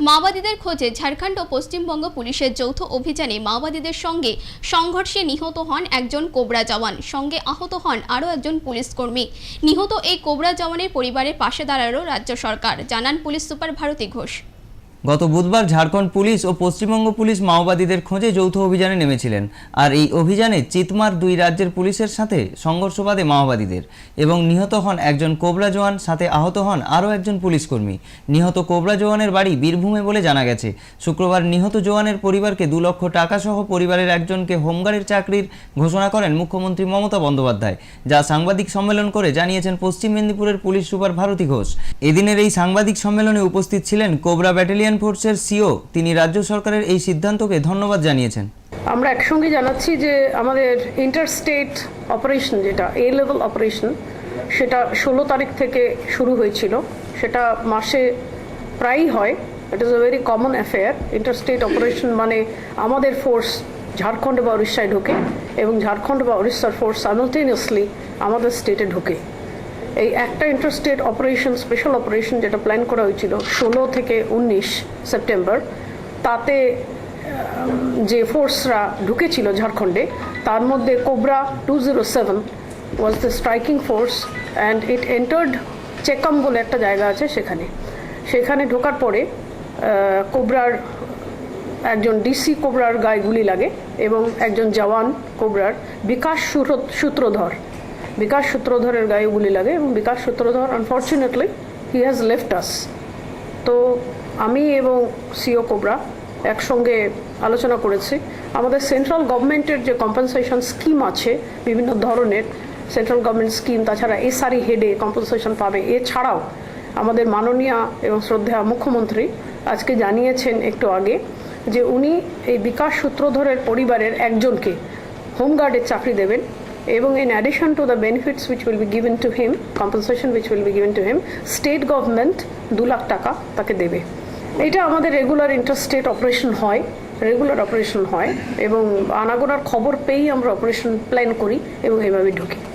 মাওবাদীদের খোঁজে ঝাড়খণ্ড ও পশ্চিমবঙ্গ পুলিশের যৌথ অভিযানে মাওবাদীদের সঙ্গে সংঘর্ষে নিহত হন একজন কোবরা জওয়ান, সঙ্গে আহত হন আরও একজন পুলিশ কর্মী। নিহত এই কোবরা জওয়ানের পরিবারের পাশে দাঁড়ালো রাজ্য সরকার, জানান পুলিশ সুপার ভারতী ঘোষ। গত বুধবার ঝাড়খণ্ড পুলিশ ও পশ্চিমবঙ্গ পুলিশ মাওবাদীদের খোঁজে যৌথ অভিযানে নেমেছিলেন। আর এই অভিযানে চিতমার দুই রাজ্যের পুলিশের সাথে সংঘর্ষ বাধে মাওবাদীদের এবং নিহত হন একজন কোবরা জওয়ান, সাথে আহত হন আরও একজন পুলিশ কর্মী। নিহত কোবরা জওয়ানের বাড়ি বীরভূমে বলে জানা গেছে। শুক্রবার নিহত জওয়ানের পরিবারকে 2 লক্ষ টাকা সহ পরিবারের একজনকে হোমগার্ডের চাকরির ঘোষণা করেন মুখ্যমন্ত্রী মমতা বন্দ্যোপাধ্যায়, যা সাংবাদিক সম্মেলন করে জানিয়েছেন পশ্চিম মেদিনীপুরের পুলিশ সুপার ভারতী ঘোষ। এদিনের এই সাংবাদিক সম্মেলনে উপস্থিত ছিলেন কোবরা ব্যাটালিয়ন ফোর্সের সিও। তিনি রাজ্য সরকারের এই সিদ্ধান্তকে ধন্যবাদ জানিয়েছেন। আমরা একসঙ্গে জানাচ্ছি যে আমাদের ইন্টারস্টেট অপারেশন, যেটা এ লেভেল অপারেশন, সেটা 16 তারিখ থেকে শুরু হয়েছিল। সেটা মাসে প্রায়ই হয়। It is a very common affair. Interstate operation মানে আমাদের ফোর্স ঝাড়খণ্ড বা উড়িষ্যায় ঢোকে এবং ঝাড়খণ্ড বা উড়িষ্যার ফোর্স সাইমালটেনিয়াসলি আমাদের স্টেটে ঢোকে। এই একটা ইন্টারস্টেট অপারেশন, স্পেশাল অপারেশন যেটা প্ল্যান করা হয়েছিল 16 থেকে 19 সেপ্টেম্বর, তাতে যে ফোর্সরা ঢুকেছিল ঝাড়খণ্ডে, তার মধ্যে COBRA 207 was the striking force and it entered Chekam বলে একটা জায়গা আছে, সেখানে ঢোকার পরে কোবরার একজন ডিসি কোবরার গায়ে গুলি লাগে এবং একজন জওয়ান কোবরার বিকাশ সূত্রধরের গায়ে গুলি লাগে এবং বিকাশ সূত্রধর আনফর্চুনেটলি হি হ্যাজ লেফট আস। তো আমি এবং সিও কোবরা একসঙ্গে আলোচনা করেছি। আমাদের সেন্ট্রাল গভর্নমেন্টের যে কম্পেনসেশন স্কিম আছে, বিভিন্ন ধরনের সেন্ট্রাল গভর্নমেন্ট স্কিম, তাছাড়া এসআরই হেডে কম্পেনসেশন পাবে। এছাড়াও আমাদের মাননীয় এবং শ্রদ্ধেয় মুখ্যমন্ত্রী আজকে জানিয়েছেন একটু আগে যে উনি এই বিকাশ সূত্রধরের পরিবারের একজনকে হোমগার্ডের চাকরি দেবেন এবং in addition to the benefits which will be given to him, compensation which will be given to him, state government 2 lakh টাকা তাকে দেবে। এটা আমাদের রেগুলার ইন্টারস্টেট অপারেশন হয় এবং আনাগোনার খবর পেয়েই আমরা অপারেশন প্ল্যান করি এবং এভাবে ঢুকি।